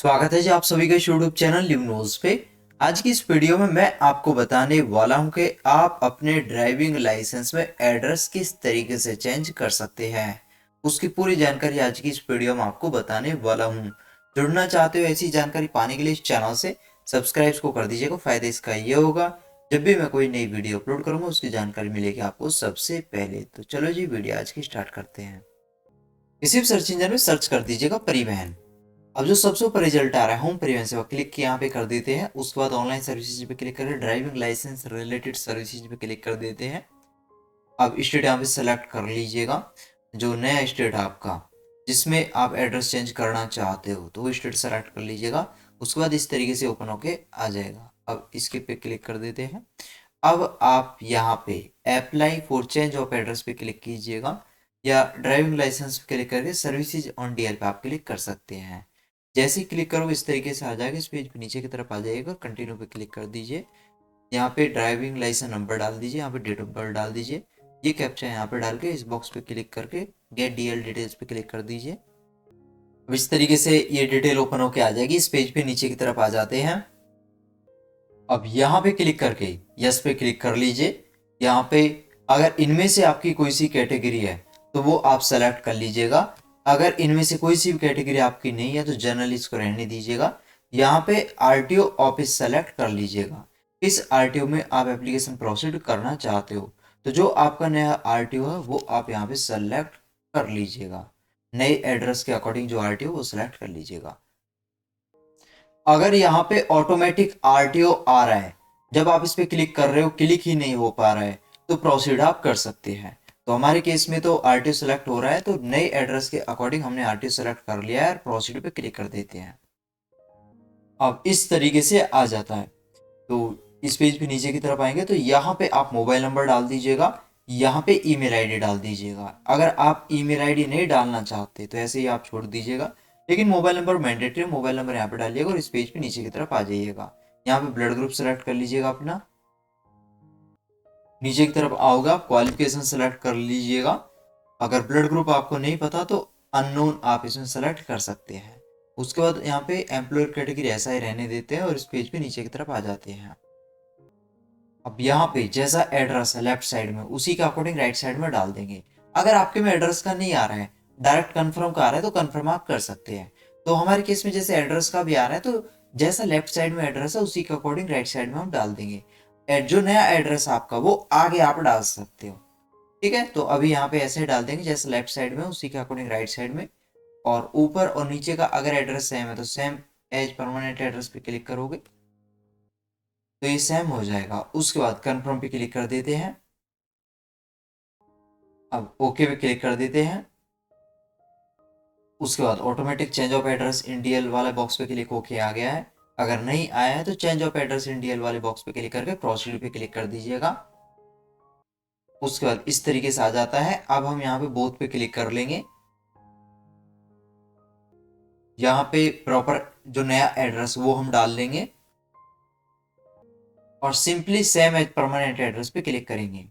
स्वागत है जी आप सभी का यूट्यूब चैनल लिव न्यूज पे। आज की इस वीडियो में मैं आपको बताने वाला हूं कि आप अपने ड्राइविंग लाइसेंस में एड्रेस किस तरीके से चेंज कर सकते हैं। उसकी पूरी जानकारी आज की इस वीडियो में आपको बताने वाला हूं। जुड़ना चाहते हो ऐसी जानकारी पाने के लिए इस चैनल से सब्सक्राइब को कर दीजिएगा। फायदा इसका ये होगा, जब भी मैं कोई नई वीडियो अपलोड करूंगा उसकी जानकारी मिलेगी आपको सबसे पहले। तो चलो जी वीडियो आज की स्टार्ट करते हैं। किसी भी सर्च इंजन में सर्च कर दीजिएगा परिवहन। अब जो सबसे ऊपर रिजल्ट आ रहा है होम परिवहन सेवा, क्लिक यहाँ पे कर देते हैं। उसके बाद ऑनलाइन सर्विसेज पे क्लिक करके ड्राइविंग लाइसेंस रिलेटेड सर्विसेज पे क्लिक कर देते हैं। अब स्टेट यहाँ पे सेलेक्ट कर लीजिएगा, जो नया स्टेट आपका जिसमें आप एड्रेस चेंज करना चाहते हो तो वो स्टेट सेलेक्ट कर लीजिएगा। उसके बाद इस तरीके से ओपन होके आ जाएगा। अब इसके पे क्लिक कर देते हैं। अब आप यहाँ पे apply for change of address पे क्लिक कीजिएगा या ड्राइविंग लाइसेंस पे क्लिक करके सर्विसेज ऑन डीएल पे आप क्लिक कर सकते हैं। जैसे ही क्लिक करोगे इस तरीके से आ जाएगा। इस पेज पे नीचे की तरफ आ जाएगा, कंटिन्यू पे क्लिक कर दीजिए। यहाँ पे ड्राइविंग लाइसेंस नंबर डाल दीजिए, यहाँ पे डेट ऑफ बर्थ डाल दीजिए। ये कैप्चा यहाँ पे डाल के इस बॉक्स पे क्लिक करके गेट डीएल डिटेल्स पे क्लिक कर दीजिए। अब इस तरीके से ये डिटेल ओपन होके आ जाएगी। इस पेज पे नीचे की तरफ आ जाते हैं। अब यहाँ पे क्लिक करके यस पे क्लिक कर लीजिए। यहाँ पे अगर इनमें से आपकी कोई सी कैटेगरी है तो वो आप सेलेक्ट कर लीजिएगा। अगर इनमें से कोई सी भी कैटेगरी आपकी नहीं है तो जर्नलिस्ट को रहने दीजिएगा। यहाँ पे आरटीओ ऑफिस सेलेक्ट कर लीजिएगा। इस आरटीओ में आप एप्लीकेशन प्रोसीड करना चाहते हो तो जो आपका नया आरटीओ है वो आप यहाँ पे सेलेक्ट कर लीजिएगा। नए एड्रेस के अकॉर्डिंग जो आरटीओ वो सेलेक्ट कर लीजिएगा। अगर यहाँ पे ऑटोमेटिक आरटीओ आ रहा है, जब आप इस पे क्लिक कर रहे हो क्लिक ही नहीं हो पा रहा है तो प्रोसीड आप कर सकते हैं। तो हमारे केस में तो आरटीओ सेलेक्ट हो रहा है तो नए एड्रेस के अकॉर्डिंग हमने आरटीओ सेलेक्ट कर लिया है और प्रोसीड पे क्लिक कर देते हैं। अब इस तरीके से आ जाता है। तो इस पेज पे नीचे की तरफ आएंगे तो यहाँ पे आप मोबाइल नंबर डाल दीजिएगा, यहाँ पे ईमेल आईडी डाल दीजिएगा। अगर आप ईमेल आईडी नहीं डालना चाहते तो ऐसे ही आप छोड़ दीजिएगा, लेकिन mobile number mandatory, mobile number यहाँ पे डालिएगा और इस पेज पे नीचे की तरफ आ जाइएगा। यहाँ पे ब्लड ग्रुप सेलेक्ट कर लीजिएगा अपना। नीचे की तरफ आओगे आप क्वालिफिकेशन सेलेक्ट कर लीजिएगा। अगर ब्लड ग्रुप आपको नहीं पता तो अननोन आप इसमें सेलेक्ट कर सकते हैं। उसके बाद यहाँ पे एम्प्लॉयर कैटेगरी ऐसा ही रहने देते हैं और इस पेज पे नीचे की तरफ आ जाते हैं। अब यहाँ पे जैसा एड्रेस है लेफ्ट साइड में उसी के अकॉर्डिंग राइट साइड में डाल देंगे। अगर आपके में एड्रेस का नहीं आ रहा है, डायरेक्ट कंफर्म का आ रहा है तो कंफर्म आप कर सकते हैं। तो हमारे केस में जैसे एड्रेस का भी आ रहा है तो जैसा लेफ्ट साइड में एड्रेस है उसी के अकॉर्डिंग राइट साइड में हम डाल देंगे। जो नया एड्रेस आपका वो आगे आप डाल सकते हो। ठीक है, तो अभी यहाँ पे ऐसे डाल देंगे जैसे लेफ्ट साइड में उसी के अकॉर्डिंग राइट साइड में। और ऊपर और नीचे का अगर एड्रेस सेम है तो सेम एज परमानेंट एड्रेस पे क्लिक करोगे तो ये सेम हो जाएगा। उसके बाद कंफर्म पे क्लिक कर देते हैं। अब ओके पे क्लिक कर देते हैं। उसके बाद automatic change of address in DL वाले बॉक्स पे क्लिक होके आ गया है। अगर नहीं आया है तो change of address in DL वाले बॉक्स पे क्लिक करके प्रोसीड पे क्लिक कर दीजिएगा। उसके बाद इस तरीके से आ जाता है। अब हम यहाँ पे बोथ पे क्लिक कर लेंगे। यहाँ पे प्रॉपर जो नया एड्रेस वो हम डाल लेंगे और simply same as permanent address पे क्लिक करेंगे।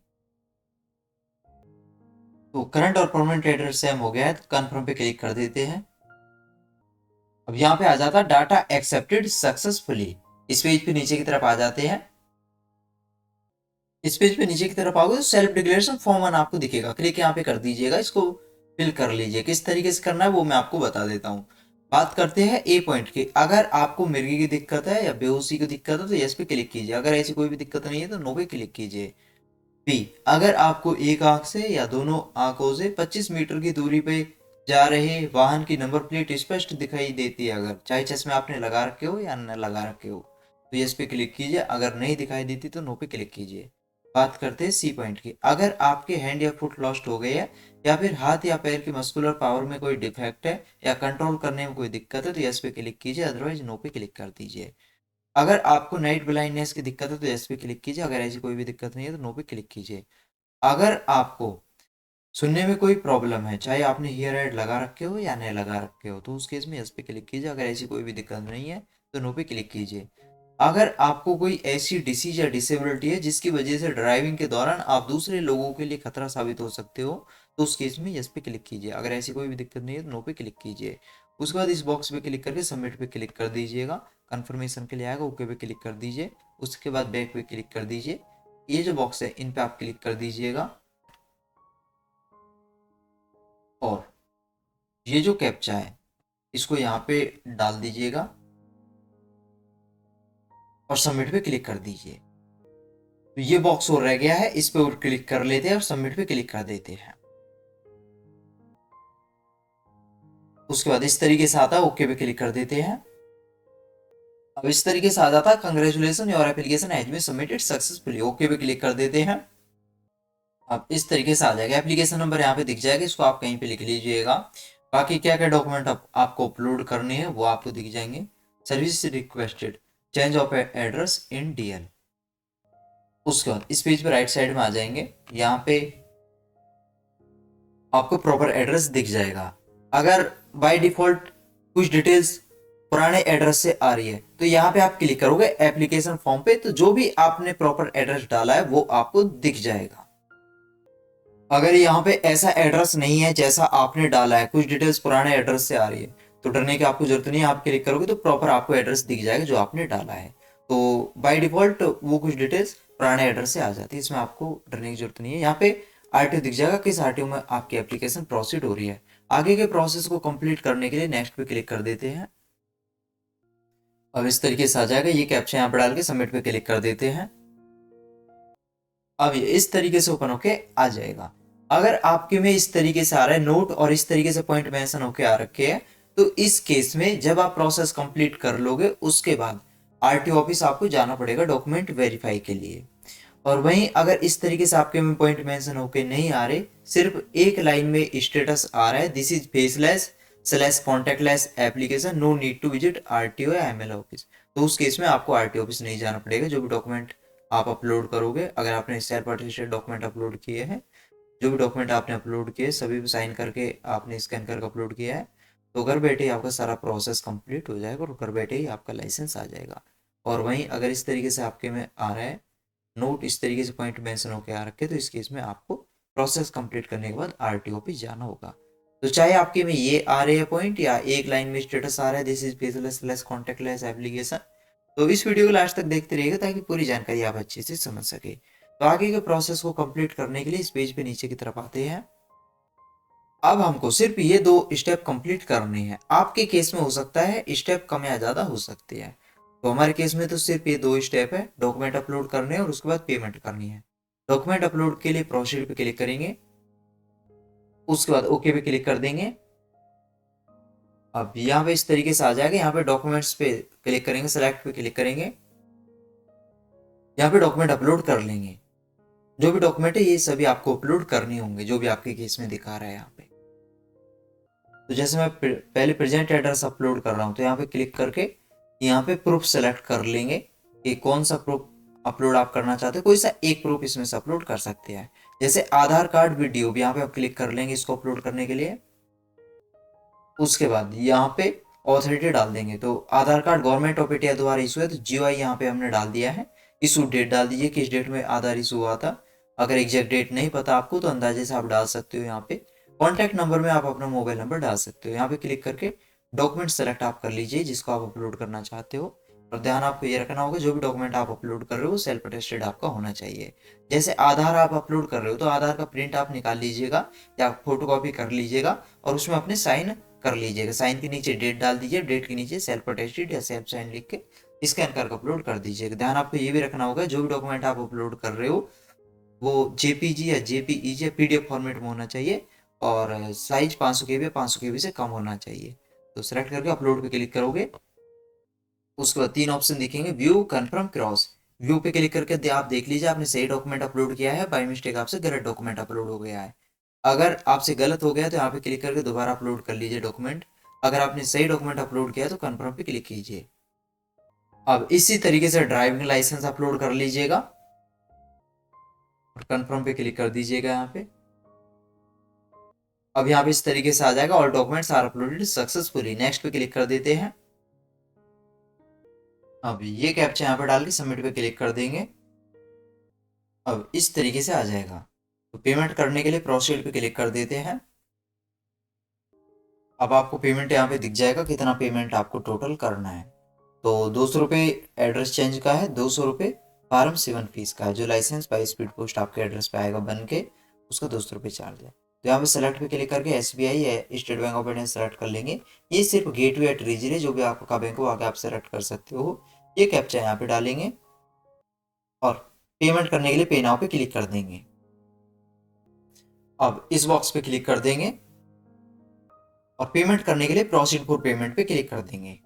तो करंट और परमानेंट एड्रेस सेम हो गया है तो कंफर्म पे क्लिक कर देते हैं। अब यहाँ पे आ जाता है डाटा एक्सेप्टेड सक्सेसफुली। इस पेज पे नीचे की तरफ आ जाते हैं। इस पेज पे नीचे की तरफ आओगे तो सेल्फ डिक्लेरेशन फॉर्म 1 आपको दिखेगा, क्लिक यहाँ पे कर दीजिएगा। इसको फिल कर लीजिए। किस तरीके से करना है वो मैं आपको बता देता हूँ। बात करते हैं ए पॉइंट की। अगर आपको मिर्गी की दिक्कत है या बेहोशी की दिक्कत है तो यस पे क्लिक कीजिए। अगर ऐसी कोई भी दिक्कत नहीं है तो नो पे क्लिक कीजिए। बी, अगर आपको एक आंख से या दोनों आंखों से 25 मीटर की दूरी पे जा रहे वाहन की नंबर प्लेट स्पष्ट दिखाई देती है, अगर चाहे चश्मे आपने लगा रखे हो या न लगा रखे हो तो यस पे क्लिक कीजिए। अगर नहीं दिखाई देती तो नो पे क्लिक कीजिए। बात करते हैं सी पॉइंट की। अगर आपके हैंड या फुट लॉस्ट हो गए है या फिर हाथ या पैर की मस्कुलर पावर में कोई डिफेक्ट है या कंट्रोल करने में कोई दिक्कत है तो यस पे क्लिक कीजिए, अदरवाइज नो पे क्लिक कर दीजिए। अगर आपको नाइट ब्लाइंडनेस की दिक्कत है तो यस पे क्लिक कीजिए। अगर ऐसी कोई भी दिक्कत नहीं है तो नो पे क्लिक कीजिए। अगर आपको सुनने में कोई प्रॉब्लम है, चाहे आपने ईयर एड लगा रखे हो या नहीं लगा रखे हो, तो उस केस में यस पे क्लिक कीजिए। अगर ऐसी कोई भी दिक्कत नहीं है तो नो पे क्लिक कीजिए। अगर आपको कोई ऐसी डिसीज या डिसेबिलिटी है जिसकी वजह से ड्राइविंग के दौरान आप दूसरे लोगों के लिए खतरा साबित हो सकते हो तो उस केस में यस पे क्लिक कीजिए। अगर ऐसी कोई भी दिक्कत नहीं है तो नो पे क्लिक कीजिए। उसके बाद इस बॉक्स पे क्लिक करके सबमिट पे क्लिक कर दीजिएगा, कंफर्मेशन के लिए आएगा, ओके पे क्लिक कर दीजिए। उसके बाद बैक पे क्लिक कर दीजिए। ये जो बॉक्स है इन पे आप क्लिक कर दीजिएगा और ये जो कैप्चा है इसको यहाँ पे डाल दीजिएगा और सबमिट पे क्लिक कर दीजिए। तो ये बॉक्स और रह गया है, इस पे और क्लिक कर लेते हैं और सबमिट पे क्लिक कर देते हैं। उसके बाद इस तरीके से आता है, ओके पे क्लिक कर देते हैं। अब इस तरीके से आ जाता है, congratulations your application has been submitted successfully, okay पे क्लिक कर देते हैं। अब इस तरीके से आ जाएगा, एप्लीकेशन नंबर यहाँ पे दिख जाएगा, इसको आप कहीं पे लिख लीजिएगा। बाकी क्या क्या डॉक्यूमेंट आपको अपलोड करने हैं वो आपको दिख जाएंगे। Service requested, change of address in DL. उसके बाद इस पेज पे राइट साइड में आ जाएंगे, यहाँ पे आपको प्रॉपर एड्रेस दिख जाएगा। अगर बाय डिफॉल्ट कुछ डिटेल्स पुराने एड्रेस से आ रही है तो यहाँ पे आप क्लिक करोगे एप्लीकेशन फॉर्म पे, तो जो भी आपने प्रॉपर एड्रेस डाला है वो आपको दिख जाएगा। अगर यहाँ पे ऐसा एड्रेस नहीं है जैसा आपने डाला है, कुछ डिटेल्स पुराने एड्रेस से आ रही है, तो डरने की आपको जरूरत नहीं है। आप क्लिक करोगे तो प्रॉपर आपको एड्रेस दिख जाएगा जो आपने डाला है। तो बाय डिफॉल्ट वो कुछ डिटेल्स पुराने एड्रेस से आ जाती है, इसमें आपको डरने की जरूरत नहीं है। यहाँ पे आरटीओ दिख जाएगा, किस आरटीओ में आपकी एप्लीकेशन प्रोसीड हो रही है। आगे के प्रोसेस को कंप्लीट करने के लिए नेक्स्ट पे क्लिक कर देते हैं। अब इस तरीके से आ जाएगा, ये कैप्चा यहाँ पर डाल के सबमिट पे क्लिक कर देते हैं। अब ये इस तरीके से ओपन होके आ जाएगा। अगर आपके में इस तरीके से आ रहा है नोट और इस तरीके से पॉइंट मेंशन होके आ रखे हैं, तो इस केस में जब आप प्रोसेस कंप्लीट कर लोगे उसके बाद आरटीओ ऑफिस आपको जाना पड़ेगा डॉक्यूमेंट वेरीफाई के लिए। और वहीं अगर इस तरीके से आपके में पॉइंट मेंशन होके नहीं आ रहे, सिर्फ एक लाइन में स्टेटस आ रहा है, this is faceless / contactless application, no need to visit RTO या एमएल ऑफिस, तो उस केस में आपको आरटीओ ऑफिस नहीं जाना पड़ेगा। जो भी डॉक्यूमेंट आप अपलोड करोगे, अगर आपने सेल्फ अटेस्टेड डॉक्यूमेंट अपलोड किए हैं, जो भी डॉक्यूमेंट आपने अपलोड किए सभी साइन करके आपने स्कैन करके अपलोड किया है, तो घर बैठे ही आपका सारा प्रोसेस कंप्लीट हो जाएगा और घर बैठे ही आपका लाइसेंस आ जाएगा। और वहीं अगर इस तरीके से आपके में आ रहा है नोट, इस तरीके से पॉइंट मेंशन होकर आ रखे, तो इस केस में आपको प्रोसेस कंप्लीट करने के बाद आरटीओ ऑफिस जाना होगा। तो चाहे आपके में ये आ रहे हैं पॉइंट या एक लाइन में स्टेटस आ रहा है this is faceless / contactless application, तो इस वीडियो को लास्ट तक देखते रहिएगा ताकि पूरी जानकारी आप अच्छे से समझ सके। तो आगे के प्रोसेस को कंप्लीट करने के लिए इस पेज पे नीचे की तरफ आते हैं। अब हमको सिर्फ ये 2 स्टेप कंप्लीट करने हैं। आपके केस में हो सकता है स्टेप कम या ज्यादा हो सकते हैं, तो हमारे केस में तो सिर्फ ये 2 स्टेप है, डॉक्यूमेंट अपलोड करने और उसके बाद पेमेंट करनी है। डॉक्यूमेंट अपलोड के लिए प्रोसीड पे क्लिक करेंगे, उसके बाद ओके पे क्लिक कर देंगे। अब यहाँ पे इस तरीके से आ जाएगा, यहाँ पे डॉक्यूमेंट्स पे क्लिक करेंगे, सेलेक्ट पे क्लिक करेंगे, यहाँ पे डॉक्यूमेंट अपलोड कर लेंगे। जो भी डॉक्यूमेंट है ये सभी आपको अपलोड करने होंगे, जो भी आपके केस में दिखा रहा है यहाँ पे। तो जैसे मैं पहले प्रेजेंट एड्रेस अपलोड कर रहा हूँ, तो यहाँ पे क्लिक करके यहाँ पे प्रूफ सेलेक्ट कर लेंगे कि कौन सा प्रूफ अपलोड आप करना चाहते हैं। कोई सा एक प्रूफ इसमें से अपलोड कर सकते हैं, जैसे आधार कार्ड वीडियो भी यहाँ पे आप क्लिक कर लेंगे इसको अपलोड करने के लिए। उसके बाद यहाँ पे ऑथोरिटी डाल देंगे, तो आधार कार्ड गवर्नमेंट ऑफ इंडिया द्वारा इशू है, तो जीओआई यहाँ पे हमने डाल दिया है। इशू डेट डाल दीजिए, किस डेट में आधार इशू हुआ था। अगर एग्जैक्ट डेट नहीं पता आपको तो अंदाजे से आप डाल सकते हो। यहाँ पे कॉन्टैक्ट नंबर में आप अपना मोबाइल नंबर डाल सकते हो। यहाँ पे क्लिक करके डॉक्यूमेंट सेलेक्ट आप कर लीजिए जिसको आप अपलोड करना चाहते हो। और ध्यान आपको ये रखना होगा, जो भी डॉक्यूमेंट आप अपलोड कर रहे हो सेल्फ अटेस्टेड आपका होना चाहिए। जैसे आधार आप अपलोड कर रहे हो तो आधार का प्रिंट आप निकाल लीजिएगा या फोटो कॉपी कर लीजिएगा और उसमें अपने साइन कर लीजिएगा। साइन के नीचे डेट डाल दीजिए, डेट के नीचे सेल्फ अटेस्टेड या सेल्फ साइन लिख के स्कैन करके अपलोड कर दीजिएगा। ध्यान आपको ये भी रखना होगा, जो भी डॉक्यूमेंट आप अपलोड कर रहे हो वो जेपीजी या जेपीईजी या पीडीएफ फॉर्मेट में होना चाहिए और साइज 500 KB या 500 KB से कम होना चाहिए। तो सेलेक्ट करके अपलोड पे क्लिक करोगे, उसके बाद 3 ऑप्शन दिखेंगे, व्यू, कंफर्म, क्रॉस। व्यू पे क्लिक करके आप देख लीजिए आपने सही डॉक्यूमेंट अपलोड किया है, बाय मिस्टेक आपसे गलत डॉक्यूमेंट अपलोड हो गया है। अगर आपसे गलत हो गया तो यहाँ पे क्लिक करके दोबारा अपलोड कर लीजिए डॉक्यूमेंट। अगर आपने सही डॉक्यूमेंट अपलोड किया है तो कंफर्म पे क्लिक कीजिए। अब इसी तरीके से ड्राइविंग लाइसेंस अपलोड कर लीजिएगा और कंफर्म पे क्लिक कर दीजिएगा यहाँ पे। अब यहाँ पे इस तरीके से आ जाएगा, all documents are uploaded successfully. Next पे क्लिक कर देते हैं। अब ये कैप्चा यहाँ पे डाल के सबमिट पे क्लिक कर देंगे। अब इस तरीके से आ जाएगा। तो पेमेंट करने के लिए प्रोसीड पे क्लिक कर देते हैं। अब आपको पेमेंट यहाँ पे दिख जाएगा, कितना पेमेंट आपको टोटल करना है। तो 200 रुपये एड्रेस चेंज का है, 200 रुपये फॉर्म 7 फीस का है। जो लाइसेंस बाई स्पीड पोस्ट आपके एड्रेस पे आएगा बन के, उसका 200 रुपये चार्ज है। तो यहाँ पे सेलेक्ट पे क्लिक करके SBI या state bank of India select कर लेंगे। ये सिर्फ गेटवे या ट्रेजरी जो भी आपका बैंक हो आगे आप सेलेक्ट कर सकते हो। ये कैप्चा यहाँ पे डालेंगे और पेमेंट करने के लिए पे नाउ पे क्लिक कर देंगे। अब इस बॉक्स पे क्लिक कर देंगे और पेमेंट करने के लिए प्रोसीड फॉर पेमेंट पे क्लिक कर देंगे।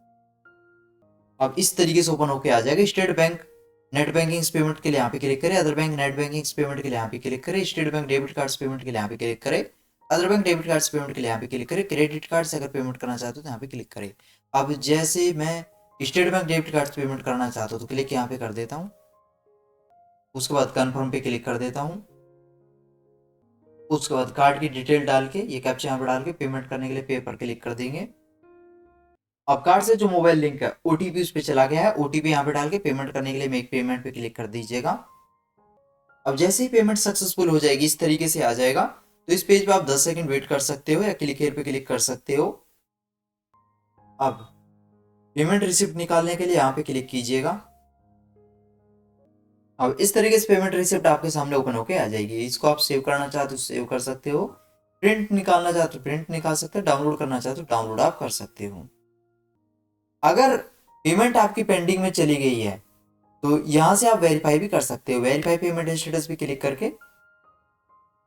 अब इस तरीके से ओपन होके आ जाएगा। State bank net banking payment के लिए यहाँ पे क्लिक करें, other bank net banking payment के लिए यहाँ पे क्लिक करें, state bank debit cards payment के लिए यहाँ पे क्लिक करें, other bank debit cards payment के लिए यहाँ पे क्लिक करें, क्रेडिट कार्ड से अगर पेमेंट करना चाहते हो तो यहाँ पे क्लिक करें। अब जैसे मैं state bank debit card payment करना चाहता हूँ तो क्लिक यहाँ पे कर देता हूँ, उसके बाद कन्फर्म पे क्लिक कर देता हूँ, उसके बाद कार्ड की डिटेल डाल के ये कैप्चा यहाँ पे डाल के पेमेंट करने के लिए पे पर क्लिक कर देंगे। अब कार्ड से जो मोबाइल लिंक है OTP उस पर चला गया है, OTP यहाँ पे डाल के पेमेंट करने के लिए मेक पेमेंट पे क्लिक कर दीजिएगा। अब जैसे ही पेमेंट सक्सेसफुल हो जाएगी इस तरीके से आ जाएगा। तो इस पेज पे आप 10 सेकंड वेट कर सकते हो या क्लिक हियर पे क्लिक कर सकते हो। अब पेमेंट रिसिप्ट निकालने के लिए यहाँ पे क्लिक कीजिएगा। अब इस तरीके से पेमेंट रिसिप्ट आपके सामने ओपन होके आ जाएगी। इसको आप सेव करना चाहते हो सेव कर सकते हो, प्रिंट निकालना चाहते हो प्रिंट निकाल सकते हो, डाउनलोड करना चाहते हो डाउनलोड आप कर सकते हो। अगर पेमेंट आपकी पेंडिंग में चली गई है तो यहाँ से आप वेरीफाई भी कर सकते हो। वेरीफाई पेमेंट स्टेटस पे क्लिक करके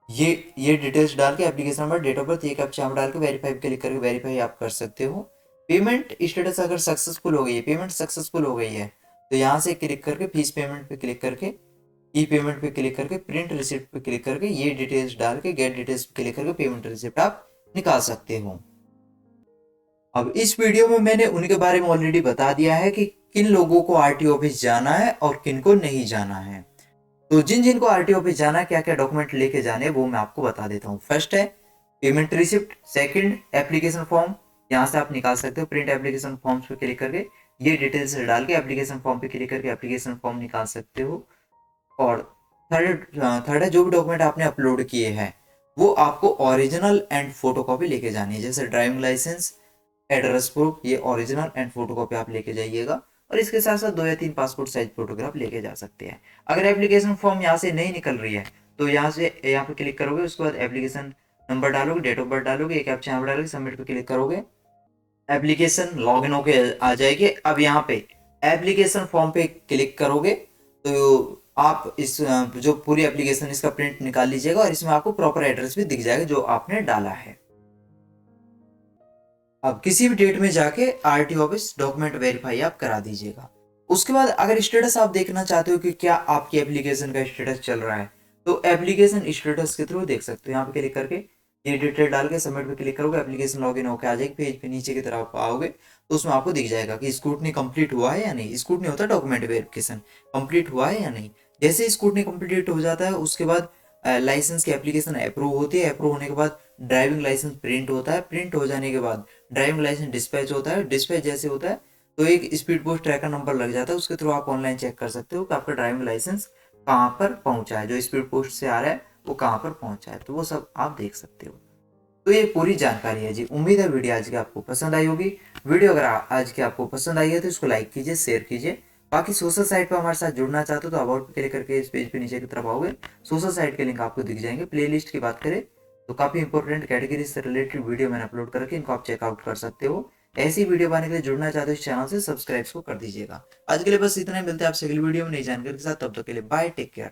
ये डिटेल्स डाल के application number date of birth ये कैप्चा डाल के वेरीफाई पे क्लिक करके वेरीफाई आप कर सकते हो। पेमेंट स्टेटस अगर सक्सेसफुल हो गई है, पेमेंट सक्सेसफुल हो गई है तो यहाँ से क्लिक करके फीस पेमेंट पे क्लिक करके ई पेमेंट पे क्लिक करके प्रिंट रिसिप्ट पे क्लिक करके ये डिटेल्स डाल के गेट डिटेल्स पे क्लिक करके पेमेंट रिसिप्ट आप निकाल सकते हो। अब इस वीडियो में मैंने उनके बारे में ऑलरेडी बता दिया है कि किन लोगों को RTO ऑफिस जाना है और किन को नहीं जाना है। तो जिन को RTO ऑफिस जाना है क्या क्या डॉक्यूमेंट लेके जाने वो मैं आपको बता देता हूँ। फर्स्ट है payment receipt, second application form, यहाँ से आप निकाल सकते हो प्रिंट एप्लीकेशन फॉर्म्स पे क्लिक करके ये डिटेल्स डाल के एप्लीकेशन फॉर्म पे क्लिक करके एप्लीकेशन फॉर्म निकाल सकते हो। और थर्ड है जो भी डॉक्यूमेंट आपने अपलोड किए हैं वो आपको ओरिजिनल एंड फोटोकॉपी लेके जानी है। जैसे ड्राइविंग लाइसेंस, एड्रेस प्रूफ, ये ओरिजिनल एंड फोटोकॉपी आप लेके जाइएगा और इसके साथ साथ 2 या 3 पासपोर्ट साइज फोटोग्राफ लेके जा सकते हैं। अगर एप्लीकेशन फॉर्म यहाँ से नहीं निकल रही है तो यहाँ पे क्लिक करोगे, उसके बाद एप्लीकेशन नंबर डालोगे, डेट ऑफ बर्थ डालोगे, एक कैप्चा यहाँ डालोगे, सबमिट पे क्लिक करोगे, एप्लीकेशन लॉगिन होके आ जाएगी। अब यहाँ पे एप्लीकेशन फॉर्म पे क्लिक करोगे तो आप इस जो पूरी एप्लीकेशन इसका प्रिंट निकाल लीजिएगा और इसमें आपको प्रॉपर एड्रेस भी दिख जाएगा जो आपने डाला है। अब किसी भी डेट में जाके RTO ऑफिस डॉक्यूमेंट वेरीफाई आप करा दीजिएगा। उसके बाद अगर स्टेटस आप देखना चाहते हो कि क्या आपकी एप्लीकेशन का स्टेटस चल रहा है तो एप्लीकेशन स्टेटस के थ्रू देख सकते हो। यहाँ पे क्लिक करके ये डिटेल डाल के सबमिट पे क्लिक करोगे, एप्लीकेशन लॉगिन होकर आ जाएगी। पेज पे नीचे की तरफ आओगे तो उसमें आपको दिख जाएगा कि स्क्रूटनी कंप्लीट हुआ है या नहीं। स्क्रूटनी होता है डॉक्यूमेंट वेरिफिकेशन, कंप्लीट हुआ है या नहीं। जैसे स्क्रूटनी कंप्लीट हो जाता है उसके बाद लाइसेंस की एप्लीकेशन अप्रूव होती है। अप्रूव होने के बाद ड्राइविंग लाइसेंस प्रिंट होता है। प्रिंट हो जाने के बाद ड्राइविंग लाइसेंस डिस्पैच होता है। डिस्पैच जैसे होता है तो एक स्पीड पोस्ट ट्रैकर नंबर लग जाता है, उसके थ्रू आप ऑनलाइन चेक कर सकते हो कि आपका ड्राइविंग लाइसेंस कहाँ पर पहुंचा है, जो स्पीड पोस्ट से आ रहा है वो कहाँ पर पहुंचा है, तो वो सब आप देख सकते हो। तो ये पूरी जानकारी है जी। उम्मीद है वीडियो आज की आपको पसंद आई होगी। वीडियो अगर आज की आपको पसंद आई है तो इसको लाइक कीजिए, शेयर कीजिए। बाकी सोशल साइट पर हमारे साथ जुड़ना चाहते हो तो अबाउट पे क्लिक करके इस पेज पे नीचे की तरफ आओगे, सोशल साइट के लिंक आपको दिख जाएंगे। प्लेलिस्ट की बात करें तो काफी इंपॉर्टेंट कैटेगरी से रिलेटेड वीडियो मैंने अपलोड करके इनको आप चेकआउट कर सकते हो। ऐसी वीडियो पाने के लिए जुड़ना चाहते हो इस चैनल से सब्सक्राइब को कर दीजिएगा। आज के लिए बस इतना ही, मिलते हैं आपसे अगली वीडियो में नई जानकारी के साथ। तब तक के लिए बाय, टेक केयर।